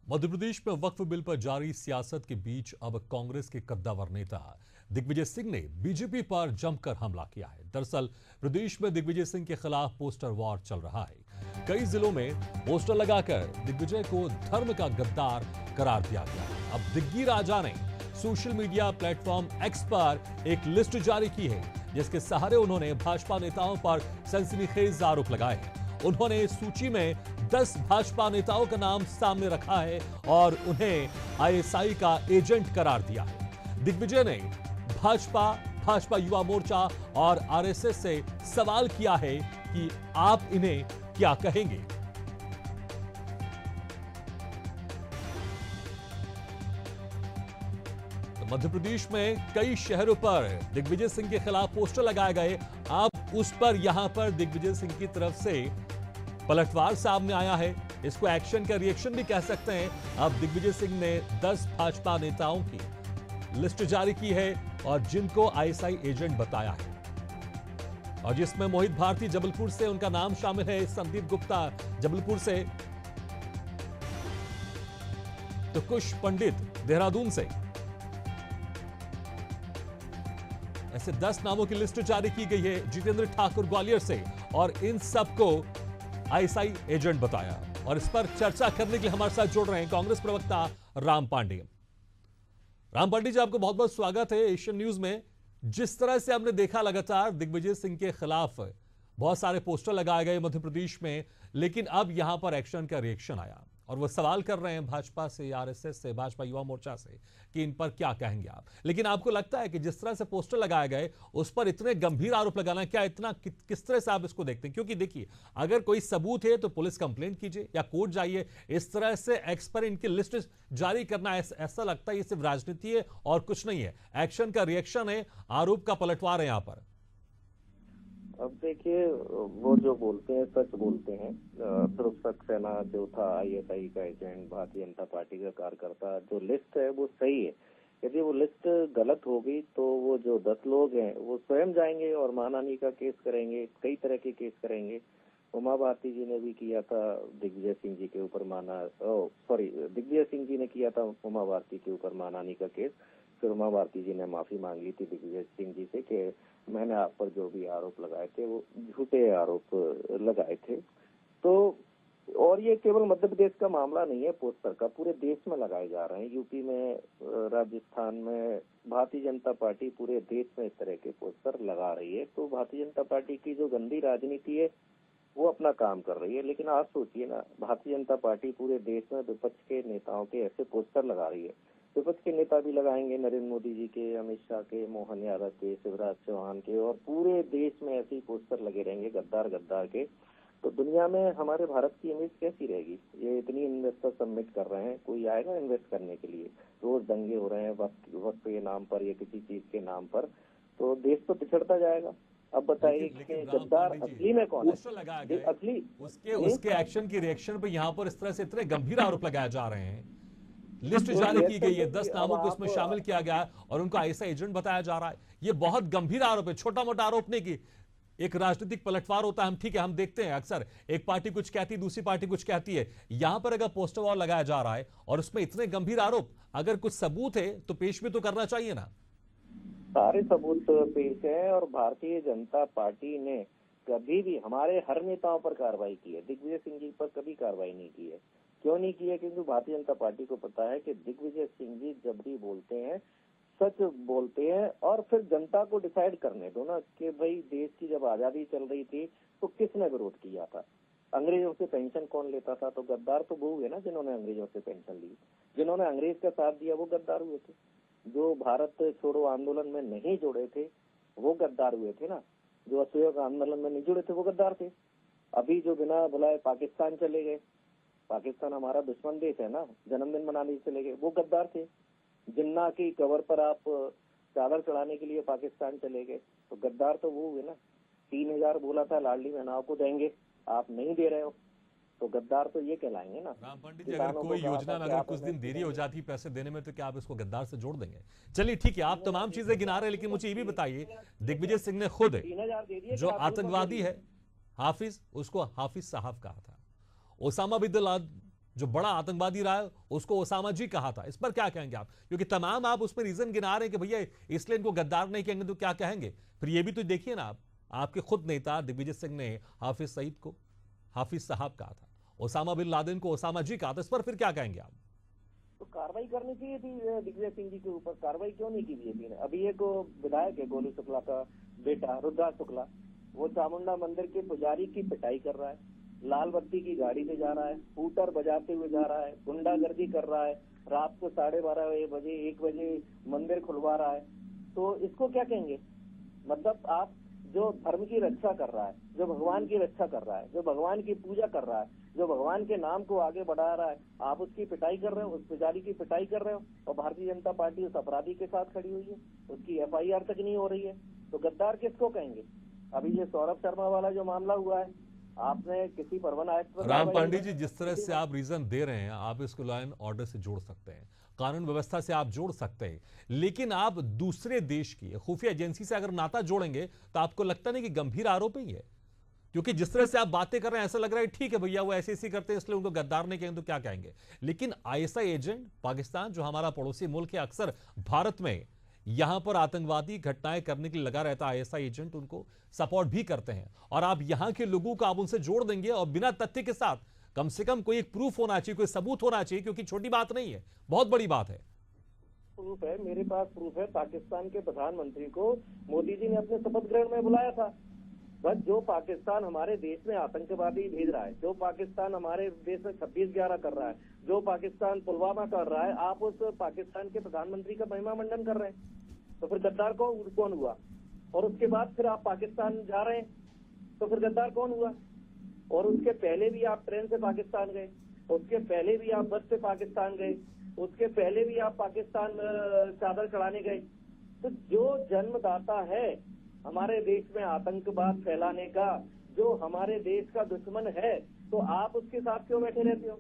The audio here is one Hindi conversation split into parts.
मध्य प्रदेश में वक्फ बिल पर जारी सियासत के बीच अब कांग्रेस के कद्दावर नेता दिग्विजय सिंह ने बीजेपी पर जमकर हमला किया है। दरअसल प्रदेश में दिग्विजय सिंह के खिलाफ पोस्टर वॉर चल रहा है। कई जिलों में पोस्टर लगाकर दिग्विजय को धर्म का गद्दार करार दिया गया है। अब दिग्गी राजा ने सोशल मीडिया प्लेटफॉर्म एक्स पर एक लिस्ट जारी की है, जिसके सहारे उन्होंने भाजपा नेताओं पर सनसनीखेज आरोप लगाए हैं। उन्होंने इस सूची में 10 भाजपा नेताओं का नाम सामने रखा है और उन्हें आईएसआई का एजेंट करार दिया है। दिग्विजय ने भाजपा युवा मोर्चा और आरएसएस से सवाल किया है कि आप इन्हें क्या कहेंगे। तो मध्य प्रदेश में कई शहरों पर दिग्विजय सिंह के खिलाफ पोस्टर लगाए गए। अब उस पर यहां पर दिग्विजय सिंह की तरफ से पलटवार सामने आया है। इसको एक्शन का रिएक्शन भी कह सकते हैं। अब दिग्विजय सिंह ने 10 भाजपा नेताओं की लिस्ट जारी की है और जिनको आईएसआई एजेंट बताया है, और जिसमें मोहित भारती जबलपुर से उनका नाम शामिल है, संदीप गुप्ता जबलपुर से, तो कुश पंडित देहरादून से। ऐसे 10 नामों की लिस्ट जारी की गई है। जितेंद्र ठाकुर ग्वालियर से, और इन सबको आईएसआई एजेंट बताया। और इस पर चर्चा करने के लिए हमारे साथ जुड़ रहे हैं कांग्रेस प्रवक्ता राम पांडे। राम पांडे जी, आपको बहुत बहुत स्वागत है एशियन न्यूज में। जिस तरह से हमने देखा लगातार दिग्विजय सिंह के खिलाफ बहुत सारे पोस्टर लगाए गए मध्य प्रदेश में, लेकिन अब यहां पर एक्शन का रिएक्शन आया और वो सवाल कर रहे हैं भाजपा से, आरएसएस से, भाजपा युवा मोर्चा से कि इन पर क्या कहेंगे आप। लेकिन आपको लगता है कि जिस तरह से पोस्टर लगाए गए उस पर इतने गंभीर आरोप लगाना, क्या इतना किस तरह से आप इसको देखते हैं? क्योंकि देखिए, अगर कोई सबूत है तो पुलिस कंप्लेंट कीजिए या कोर्ट जाइए। इस तरह से एक्स पर इनकी लिस्ट जारी करना, ऐसा लगता है ये सिर्फ राजनीति है और कुछ नहीं है। एक्शन का रिएक्शन है, आरोप का पलटवार है यहां पर। अब देखिए, वो जो बोलते हैं सच बोलते हैं। ध्रुव सक्सेना जो था आईएसआई का एजेंट, भारतीय जनता पार्टी का कार्यकर्ता, जो लिस्ट है वो सही है। यदि वो लिस्ट गलत होगी तो वो जो 10 लोग हैं वो स्वयं जाएंगे और मानहानि का केस करेंगे, कई तरह के केस करेंगे। उमा भारती जी ने भी किया था दिग्विजय सिंह जी के ऊपर दिग्विजय सिंह जी ने किया था उमा भारती के ऊपर मानहानि का केस। फिर उमा भारती जी ने माफी मांग ली थी दिग्विजय सिंह जी से कि मैंने आप पर जो भी आरोप लगाए थे वो झूठे आरोप लगाए थे। तो और ये केवल मध्य प्रदेश का मामला नहीं है, पोस्टर का पूरे देश में लगाए जा रहे हैं। यूपी में, राजस्थान में भारतीय जनता पार्टी पूरे देश में इस तरह के पोस्टर लगा रही है। तो भारतीय जनता पार्टी की जो गंदी राजनीति है वो अपना काम कर रही है। लेकिन आप सोचिए ना, भारतीय जनता पार्टी पूरे देश में विपक्ष के नेताओं के ऐसे पोस्टर लगा रही है। विपक्ष के नेता भी लगाएंगे, नरेंद्र मोदी जी के, अमित शाह के, मोहन यादव के, शिवराज चौहान के, और पूरे देश में ऐसे ही पोस्टर लगे रहेंगे गद्दार गद्दार के। तो दुनिया में हमारे भारत की इमेज कैसी रहेगी? ये इतनी इन्वेस्टर सबमिट कर रहे हैं, कोई आएगा इन्वेस्ट करने के लिए? रोज दंगे हो रहे हैं वक्त के नाम पर या किसी चीज के नाम पर, तो देश तो पिछड़ता जाएगा। अब बताइए कि गद्दार असली में कौन है? असली उसके एक्शन की रिएक्शन पे यहाँ पर इस तरह से इतने गंभीर आरोप लगाए जा रहे हैं। लिस्ट जारी की गई है, 10 नामों को इसमें शामिल किया गया है और उनको आईएसआई एजेंट बताया जा रहा है। ये बहुत गंभीर आरोप है, छोटा मोटा आरोप नहीं कि एक राजनीतिक पलटवार होता है। हम ठीक है, हम देखते हैं अक्सर एक पार्टी कुछ कहती है, दूसरी पार्टी कुछ कहती है। यहां पर अगर पोस्टर वॉर लगाया जा रहा है और उसमें इतने गंभीर आरोप, अगर कुछ सबूत है तो पेश भी तो करना चाहिए ना। सारे सबूत पेश है और भारतीय जनता पार्टी ने कभी भी हमारे हर नेताओं पर कार्रवाई की है, दिग्विजय सिंह जी पर कभी कार्रवाई नहीं की है। क्यों नहीं की है? क्योंकि भारतीय जनता पार्टी को पता है कि दिग्विजय सिंह जी जब भी बोलते हैं सच बोलते हैं, और फिर जनता को डिसाइड करने दो ना कि भाई देश की जब आजादी चल रही थी तो किसने विरोध किया था? अंग्रेजों से पेंशन कौन लेता था? तो गद्दार तो वो हुए ना जिन्होंने अंग्रेजों से पेंशन ली। जिन्होंने अंग्रेज का साथ दिया वो गद्दार हुए थे। जो भारत छोड़ो आंदोलन में नहीं जुड़े थे वो गद्दार हुए थे ना। जो असहयोग आंदोलन में नहीं जुड़े थे वो गद्दार थे। अभी जो बिना बुलाए पाकिस्तान चले गए, पाकिस्तान हमारा दुश्मन देश है ना, जन्मदिन मनाने चले गए, वो गद्दार थे। जिन्ना की कवर पर आप चादर चढ़ाने के लिए पाकिस्तान चले गए, तो गद्दार तो वो हुए ना। 3000 बोला था लाडली बहनाओं को देंगे, आप नहीं दे रहे हो, तो गद्दार तो ये कहलाएंगे ना। राम पंडित जी, अगर कोई योजना में अगर कुछ दिन देरी हो जाती पैसे देने में, तो क्या आप इसको गद्दार से जोड़ देंगे? चलिए ठीक है, आप तमाम चीजें गिना रहे हैं, लेकिन मुझे ये भी बताइए, दिग्विजय सिंह ने खुद जो आतंकवादी है हाफिज, उसको हाफिज साहब कहा था। ओसामा बिन जो बड़ा आतंकवादी रहा है उसको ओसामा जी कहा था। इस पर क्या कहेंगे आप, क्योंकि तमाम आप उसमें रीजन गिना रहे हैं कि भैया इसलिए इनको गद्दार नहीं कहेंगे तो क्या कहेंगे। फिर ये भी तो देखिए ना आप, आपके खुद नेता दिग्विजय सिंह ने हाफिज सईद को हाफिज साहब कहा था, ओसामा बिन लादेन को ओसामा जी कहा था। इस पर फिर क्या कहेंगे आप? तो कार्रवाई करनी चाहिए थी दिग्विजय सिंह जी के ऊपर, कार्रवाई क्यों नहीं की थी? अभी एक विधायक है गोलू शुक्ला का बेटा रुद्रदास शुक्ला, वो चामुंडा मंदिर के पुजारी की पिटाई कर रहा है, लाल बत्ती की गाड़ी से जा रहा है, स्कूटर बजाते हुए जा रहा है, गुंडागर्दी कर रहा है, रात को 12:30 बजे 1 बजे मंदिर खुलवा रहा है। तो इसको क्या कहेंगे? मतलब आप जो धर्म की रक्षा कर रहा है, जो भगवान की रक्षा कर रहा है, जो भगवान की पूजा कर रहा है, जो भगवान के नाम को आगे बढ़ा रहा है, आप उसकी पिटाई कर रहे हो, उस पुजारी की पिटाई कर रहे हो, और भारतीय जनता पार्टी उस अपराधी के साथ खड़ी हुई है, उसकी FIR तक नहीं हो रही है। तो गद्दार किसको कहेंगे? अभी ये सौरभ शर्मा वाला जो मामला हुआ है, आपने किसी परवन आयुक्त पर राम पांडे जी, जिस तरह से आप रीजन दे रहे हैं, आप इसको लॉ एंड ऑर्डर से जोड़ सकते हैं, कानून व्यवस्था से आप जोड़ सकते हैं, लेकिन आप दूसरे देश की खुफिया एजेंसी से अगर नाता जोड़ेंगे तो आपको लगता नहीं कि गंभीर आरोप ही है? क्योंकि जिस तरह से आप बातें कर रहे हैं ऐसा लग रहा है ठीक है भैया वो ऐसे करते हैं इसलिए उनको गद्दार नहीं कहेंगे तो क्या कहेंगे। लेकिन ISI एजेंट पाकिस्तान जो हमारा पड़ोसी मुल्क है, अक्सर भारत में यहां पर आतंकवादी घटनाएं करने के लिए लगा रहता है, ISI एजेंट उनको सपोर्ट भी करते हैं, और आप यहां के लोगों को आप उनसे जोड़ देंगे और बिना तथ्य के साथ, कम से कम कोई एक प्रूफ होना चाहिए, कोई सबूत होना चाहिए, क्योंकि छोटी बात नहीं है, बहुत बड़ी बात है। प्रूफ है, मेरे पास प्रूफ है। पाकिस्तान के प्रधानमंत्री को मोदी जी ने अपने शपथ ग्रहण में बुलाया था। बस जो पाकिस्तान हमारे देश में आतंकवादी भेज रहा है, जो पाकिस्तान हमारे देश में 26/11 कर रहा है, जो पाकिस्तान पुलवामा कर रहा है, आप उस पाकिस्तान के प्रधानमंत्री का महिमा मंडन कर रहे हैं, तो फिर गद्दार कौन हुआ? और उसके बाद फिर आप पाकिस्तान जा रहे हैं, तो फिर गद्दार कौन हुआ? और उसके पहले भी आप ट्रेन से पाकिस्तान गए, उसके पहले भी आप बस से पाकिस्तान गए, उसके पहले भी आप पाकिस्तान चादर चढ़ाने गए। तो जो जन्मदाता है हमारे देश में आतंकवाद फैलाने का, जो हमारे देश का दुश्मन है, तो आप उसके साथ क्यों बैठे रहते हो?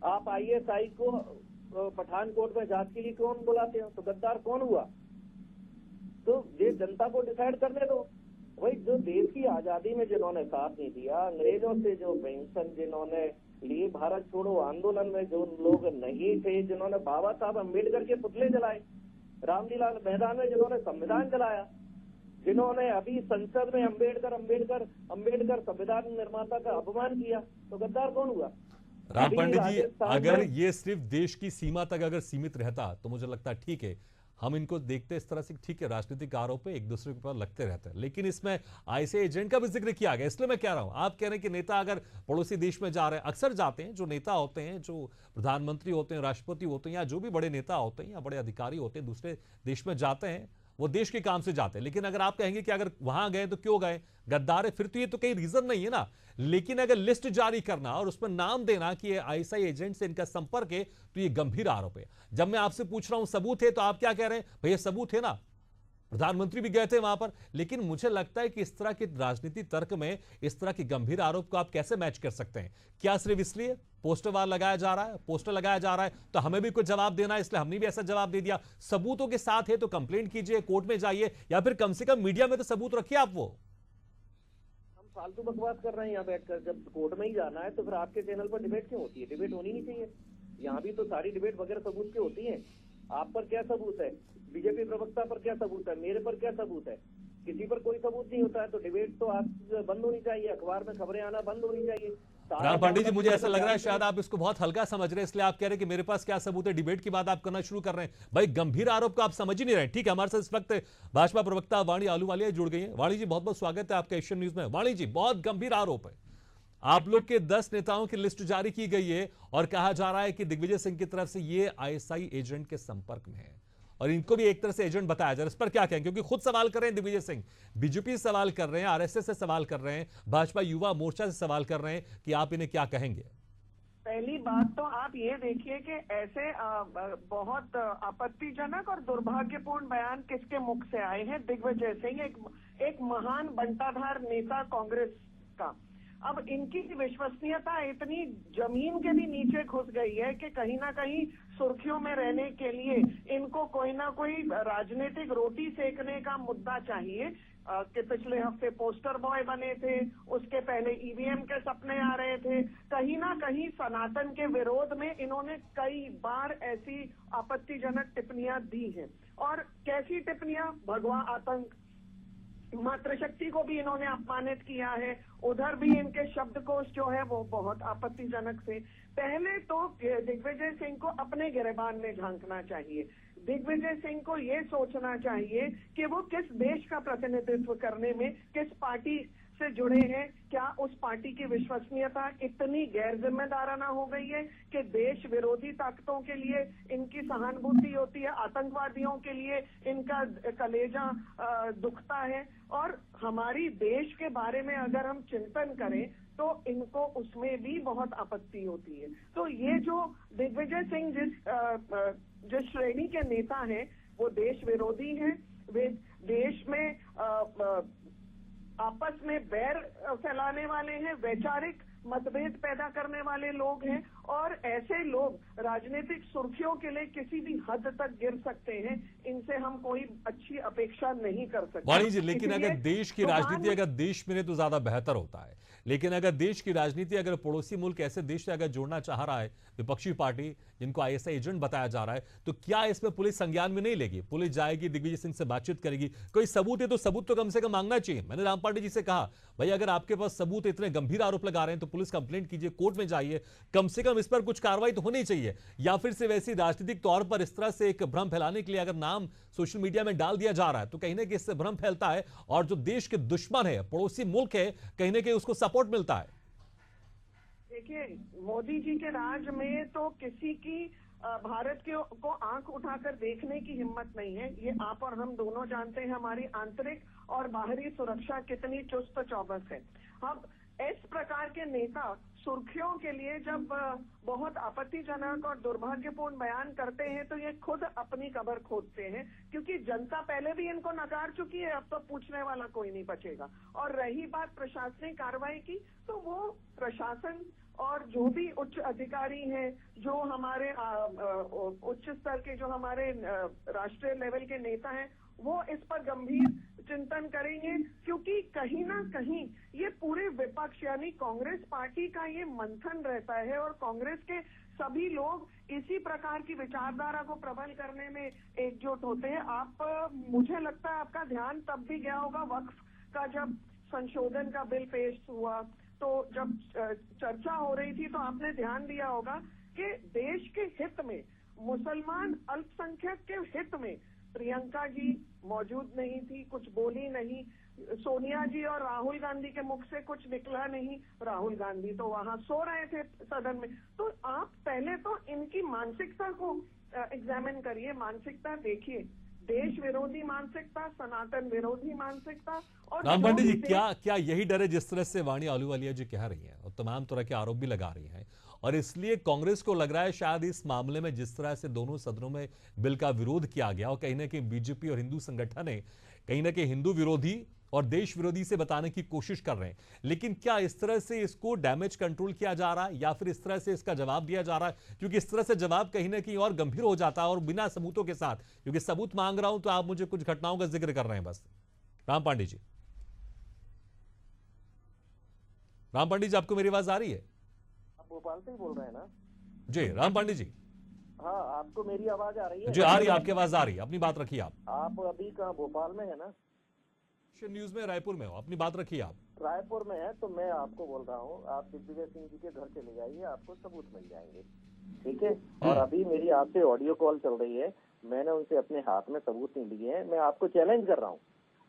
आप ISI को पठानकोट में जांच के लिए क्यों बुलाते हो? तो गद्दार कौन हुआ? तो ये जनता को डिसाइड करने दो। वही जो देश की आजादी में जिन्होंने साथ नहीं दिया, अंग्रेजों से जो पेंशन जिन्होंने लिए, भारत छोड़ो आंदोलन में जो लोग नहीं थे, जिन्होंने बाबा साहब अम्बेडकर के पुतले जलाए, रामलीला मैदान में जिन्होंने संविधान जलाया, जिन्होंने अभी संसद में अम्बेडकर संविधान निर्माता का अपमान किया, तो गद्दार कौन हुआ? राम पंडित जी, अगर ये सिर्फ देश की सीमा तक अगर सीमित रहता तो मुझे लगता ठीक है, हम इनको देखते इस तरह से ठीक है, राजनीतिक आरोप है, एक दूसरे के ऊपर लगते रहते हैं, लेकिन इसमें ISI एजेंट का भी जिक्र किया गया। इसलिए मैं कह रहा हूं, आप कह रहे हैं कि नेता अगर पड़ोसी देश में जा रहे हैं, अक्सर जाते हैं, जो नेता होते हैं, जो प्रधानमंत्री होते हैं, राष्ट्रपति होते हैं, या जो भी बड़े नेता होते हैं या बड़े अधिकारी होते हैं, दूसरे देश में जाते हैं, वो देश के काम से जाते हैं। लेकिन अगर आप कहेंगे कि अगर वहां गए तो क्यों गए, गद्दार है, फिर तो ये तो कई रीजन नहीं है ना। लेकिन अगर लिस्ट जारी करना और उसमें नाम देना कि ये ISI एजेंट से इनका संपर्क है, तो ये गंभीर आरोप है। जब मैं आपसे पूछ रहा हूं सबूत है, तो आप क्या कह रहे हैं? भैया सबूत है ना, प्रधानमंत्री भी गए थे वहां पर। लेकिन मुझे लगता है कि इस तरह के राजनीति तर्क में इस तरह के गंभीर आरोप को आप कैसे मैच कर सकते हैं? क्या सिर्फ इसलिए पोस्टर वार लगाया जा रहा है, पोस्टर लगाया जा रहा है तो हमें भी कुछ जवाब देना है, इसलिए हमने भी ऐसा जवाब दे दिया? सबूतों के साथ है तो कंप्लेंट कीजिए, कोर्ट में जाइए, या फिर कम से कम मीडिया में तो सबूत रखिए आप। वो हम फालतू बकवास कर रहे हैं यहाँ बैठकर। जब कोर्ट में ही जाना है तो फिर आपके चैनल पर डिबेट क्यों होती है? डिबेट होनी नहीं चाहिए। यहाँ भी तो सारी डिबेट वगैरह सबूत की होती है। आप पर क्या सबूत है? बीजेपी प्रवक्ता पर क्या सबूत है? मेरे पर क्या सबूत है? किसी पर कोई सबूत नहीं होता है, तो डिबेट तो आज बंद होनी चाहिए, अखबार में खबरें आना बंद होनी चाहिए। राम पांडे जी, मुझे ऐसा लग रहा है शायद आप इसको बहुत हल्का समझ रहे हैं, इसलिए आप कह रहे हैं कि मेरे पास क्या सबूत है, डिबेट की बात आप करना शुरू कर रहे हैं। भाई गंभीर आरोप को आप समझ ही नहीं रहे। ठीक है, हमारे साथ इस वक्त भाजपा प्रवक्ता वाणी आलूवालिया जुड़ गई है। वाणी जी, बहुत बहुत स्वागत है आपका एशियन न्यूज में। वाणी जी, बहुत गंभीर आरोप है, आप लोग के 10 नेताओं की लिस्ट जारी की गई है और कहा जा रहा है कि दिग्विजय सिंह की तरफ से ये ISI एजेंट के संपर्क में है और इनको भी एक तरह से एजेंट बताया जा रहा है। इस पर क्या कहें? क्योंकि खुद सवाल कर रहे हैं दिग्विजय सिंह, बीजेपी सवाल कर रहे हैं, RSS से सवाल कर रहे हैं, भाजपा युवा मोर्चा से सवाल कर रहे हैं कि आप इन्हें क्या कहेंगे? पहली बात तो आप ये देखिए कि ऐसे बहुत आपत्तिजनक और दुर्भाग्यपूर्ण बयान किसके मुख से आए हैं? दिग्विजय सिंह, एक महान बंटाधार नेता कांग्रेस का। अब इनकी विश्वसनीयता इतनी जमीन के भी नीचे घुस गई है कि कहीं ना कहीं सुर्खियों में रहने के लिए इनको कोई ना कोई राजनीतिक रोटी सेकने का मुद्दा चाहिए के पिछले हफ्ते पोस्टर बॉय बने थे, उसके पहले ईवीएम के सपने आ रहे थे। कहीं ना कहीं सनातन के विरोध में इन्होंने कई बार ऐसी आपत्तिजनक टिप्पणियां दी हैं। और कैसी टिप्पणियां? भगवा आतंक, मातृशक्ति को भी इन्होंने अपमानित किया है। उधर भी इनके शब्दकोश जो है वो बहुत आपत्तिजनक थे। पहले तो दिग्विजय सिंह को अपने गिरेबान में झांकना चाहिए। दिग्विजय सिंह को ये सोचना चाहिए कि वो किस देश का प्रतिनिधित्व करने में, किस पार्टी से जुड़े हैं। क्या उस पार्टी की विश्वसनीयता इतनी गैर जिम्मेदाराना हो गई है कि देश विरोधी ताकतों के लिए इनकी सहानुभूति होती है, आतंकवादियों के लिए इनका कलेजा दुखता है? और हमारी देश के बारे में अगर हम चिंतन करें तो इनको उसमें भी बहुत आपत्ति होती है। तो ये जो दिग्विजय सिंह जिस श्रेणी के नेता हैं वो देश विरोधी हैं। वे देश में आपस में बैर फैलाने वाले हैं, वैचारिक मतभेद पैदा करने वाले लोग हैं। और ऐसे लोग राजनीतिक सुर्खियों के लिए किसी भी हद तक गिर सकते हैं। इनसे हम कोई अच्छी अपेक्षा नहीं कर सकते। वाणी जी, लेकिन अगर देश की राजनीति अगर देश में तो ज्यादा बेहतर होता है, लेकिन अगर देश की राजनीति अगर पड़ोसी मुल्क ऐसे देश से अगर जोड़ना चाह रहा है विपक्षी पार्टी जिनको आईएसआई एजेंट बताया जा रहा है, तो क्या इसमें पुलिस संज्ञान में नहीं लेगी? पुलिस जाएगी, दिग्विजय सिंह से बातचीत करेगी, कोई सबूत है तो सबूत तो कम से कम मांगना चाहिए। मैंने राम पांडे जी से कहा, भाई अगर आपके पास सबूत इतने गंभीर आरोप लगा रहे हैं तो पुलिस कंप्लेंट कीजिए, कोर्ट में जाइए, कम से कम इस पर कुछ कार्रवाई तो होनी चाहिए। या फिर से वैसी राजनीतिक तौर पर इस तरह से एक भ्रम फैलाने के लिए अगर नाम सोशल मीडिया में डाल दिया जा रहा है तो कहीं ना कहीं इससे भ्रम फैलता है और जो देश के दुश्मन है, पड़ोसी मुल्क है, कहीं ना कहीं उसको सपोर्ट मिलता है। देखिए, मोदी जी के राज में तो किसी की भारत को आंख उठाकर देखने की हिम्मत नहीं है। ये आप और हम दोनों जानते हैं हमारी आंतरिक और बाहरी सुरक्षा कितनी चुस्त चौबस है। अब इस प्रकार के नेता सुर्खियों के लिए जब बहुत आपत्तिजनक और दुर्भाग्यपूर्ण बयान करते हैं तो ये खुद अपनी कब्र खोदते हैं, क्योंकि जनता पहले भी इनको नकार चुकी है। अब तो पूछने वाला कोई नहीं बचेगा। और रही बात प्रशासनिक कार्रवाई की, तो वो प्रशासन और जो भी उच्च अधिकारी हैं, जो हमारे उच्च स्तर के जो हमारे राष्ट्रीय लेवल के नेता हैं, वो इस पर गंभीर चिंतन करेंगे। क्योंकि कहीं ना कहीं ये पूरे विपक्ष यानी कांग्रेस पार्टी का ये मंथन रहता है और कांग्रेस के सभी लोग इसी प्रकार की विचारधारा को प्रबल करने में एकजुट होते हैं। मुझे लगता है आपका ध्यान तब भी गया होगा वक्फ का जब संशोधन का बिल पेश हुआ, तो जब चर्चा हो रही थी तो आपने ध्यान दिया होगा कि देश के हित में, मुसलमान अल्पसंख्यक के हित में प्रियंका जी मौजूद नहीं थी, कुछ बोली नहीं। सोनिया जी और राहुल गांधी के मुख से कुछ निकला नहीं। राहुल गांधी तो वहां सो रहे थे सदन में। तो आप पहले तो इनकी मानसिकता को एग्जामिन करिए, मानसिकता देखिए। देश विरोधी मानसिकता, सनातन विरोधी मानसिकता। और राम पांडे जी, क्या यही डर है जिस तरह से वाणी आलूवालिया जी कह रही हैं और तमाम तरह के आरोप भी लगा रही हैं, और इसलिए कांग्रेस को लग रहा है शायद इस मामले में जिस तरह से दोनों सदनों में बिल का विरोध किया गया और कहीं ना कहीं बीजेपी और हिंदू संगठन है कहीं ना कहीं हिंदू विरोधी और देश विरोधी से बताने की कोशिश कर रहे हैं, लेकिन क्या इस तरह से इसको डैमेज कंट्रोल किया जा रहा है या फिर इस तरह से इसका जवाब दिया जा रहा है? क्योंकि इस तरह से जवाब कहीं ना कहीं और गंभीर हो जाता है और बिना सबूतों के साथ, क्योंकि सबूत मांग रहा हूं तो आप मुझे कुछ घटनाओं का जिक्र कर रहे हैं बस। राम पांडे जी, आपको मेरी आवाज आ रही है? आप भोपाल से ही बोल रहे हैं ना? जी राम पांडे जी। हाँ, आपको मेरी आवाज आ रही है? जी आ रही है, आपकी आवाज आ रही है, अपनी बात रखिए। आप अभी कहाँ, भोपाल में है ना? न्यूज में रायपुर में हो, अपनी बात रखिए। आप रायपुर में है तो मैं आपको बोल रहा हूँ, आप दिग्विजय सिंह जी के घर चले जाइए, आपको सबूत मिल जाएंगे, ठीक है? और अभी मेरी आपसे ऑडियो कॉल चल रही है, मैंने उनसे अपने हाथ में सबूत नहीं लिए हैं। मैं आपको चैलेंज कर रहा हूँ,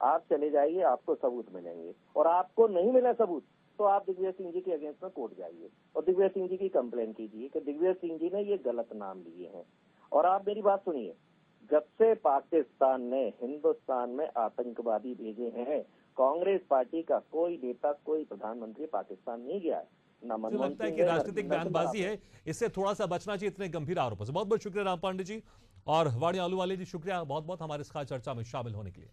आप चले जाइए, आपको सबूत मिलेंगे। और आपको नहीं मिला सबूत तो आप दिग्विजय सिंह जी के अगेंस्ट में कोर्ट जाइए और दिग्विजय सिंह जी की कंप्लेन कीजिए कि दिग्विजय सिंह जी ने ये गलत नाम लिए हैं। और आप मेरी बात सुनिए, जब से पाकिस्तान ने हिंदुस्तान में आतंकवादी भेजे हैं, कांग्रेस पार्टी का कोई नेता, कोई प्रधानमंत्री पाकिस्तान नहीं गया है। मुझे लगता है कि राजनीतिक बयानबाजी है, इससे थोड़ा सा बचना चाहिए इतने गंभीर आरोपों से। बहुत बहुत शुक्रिया राम पांडे जी और वाणी आलूवालिया जी, शुक्रिया बहुत बहुत हमारे इस खास चर्चा में शामिल होने के लिए।